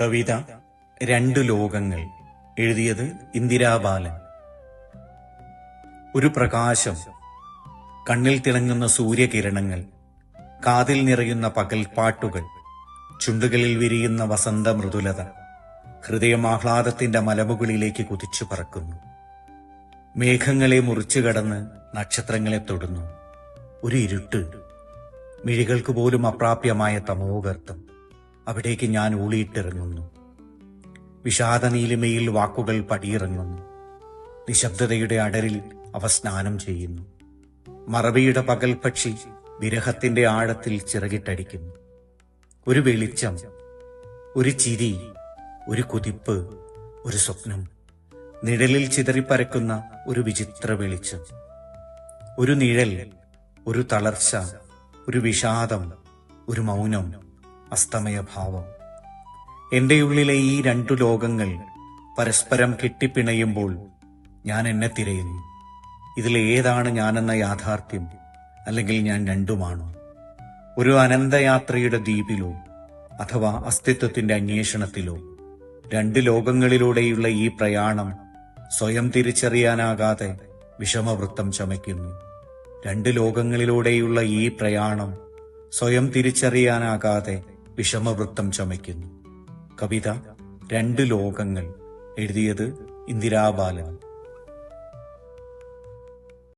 കവിത രണ്ടു ലോകങ്ങൾ. എഴുതിയത് ഇന്ദിരാ ബാലൻ. ഒരു പ്രകാശം, കണ്ണിൽ തിളങ്ങുന്ന സൂര്യകിരണങ്ങൾ, കാതിൽ നിറയുന്ന പകൽപ്പാട്ടുകൾ, ചുണ്ടുകളിൽ വിരിയുന്ന വസന്ത മൃദുലത, ഹൃദയം ആഹ്ലാദത്തിന്റെ മലമുകളിലേക്ക് കുതിച്ചു പറക്കുന്നു. മേഘങ്ങളെ മുറിച്ചു കടന്ന് നക്ഷത്രങ്ങളെ തൊടുന്നു. ഒരു ഇരുട്ട്, മിഴികൾക്ക് പോലും അപ്രാപ്യമായ തമോഗർത്തം. അവിടേക്ക് ഞാൻ ഊളിയിട്ടിറങ്ങുന്നു. വിഷാദനീലിമയിൽ വാക്കുകൾ പടിയിറങ്ങുന്നു. നിശബ്ദതയുടെ അടരിൽ അവ സ്നാനം ചെയ്യുന്നു. മറവിയുടെ പകൽ പക്ഷി വിരഹത്തിന്റെ ആഴത്തിൽ ചിറകിട്ടടിക്കുന്നു. ഒരു വെളിച്ചം, ഒരു ചിരി, ഒരു കുതിപ്പ്, ഒരു സ്വപ്നം, നിഴലിൽ ചിതറിപ്പരക്കുന്ന ഒരു വിചിത്ര വെളിച്ചം, ഒരു നിഴൽ, ഒരു തളർച്ച, ഒരു വിഷാദം, ഒരു മൗനം, അസ്തമയഭാവം. എന്റെ ഉള്ളിലെ ഈ രണ്ടു ലോകങ്ങൾ പരസ്പരം കെട്ടിപ്പിണയുമ്പോൾ ഞാൻ എന്നെ തിരയുന്നു. ഇതിലേതാണ് ഞാനെന്ന യാഥാർത്ഥ്യം, അല്ലെങ്കിൽ ഞാൻ രണ്ടുമാണോ? ഒരു അനന്തയാത്രയുടെ ദ്വീപിലോ അഥവാ അസ്തിത്വത്തിന്റെ അന്വേഷണത്തിലോ രണ്ട് ലോകങ്ങളിലൂടെയുള്ള ഈ പ്രയാണം സ്വയം തിരിച്ചറിയാനാകാതെ വിഷമവൃത്തം ചമയ്ക്കുന്നു. രണ്ട് ലോകങ്ങളിലൂടെയുള്ള ഈ പ്രയാണം സ്വയം തിരിച്ചറിയാനാകാതെ വിഷമവൃത്തം ചമയ്ക്കുന്നു. കവിത രണ്ടു ലോകങ്ങൾ. എഴുതിയത് ഇന്ദിരാ ബാലൻ.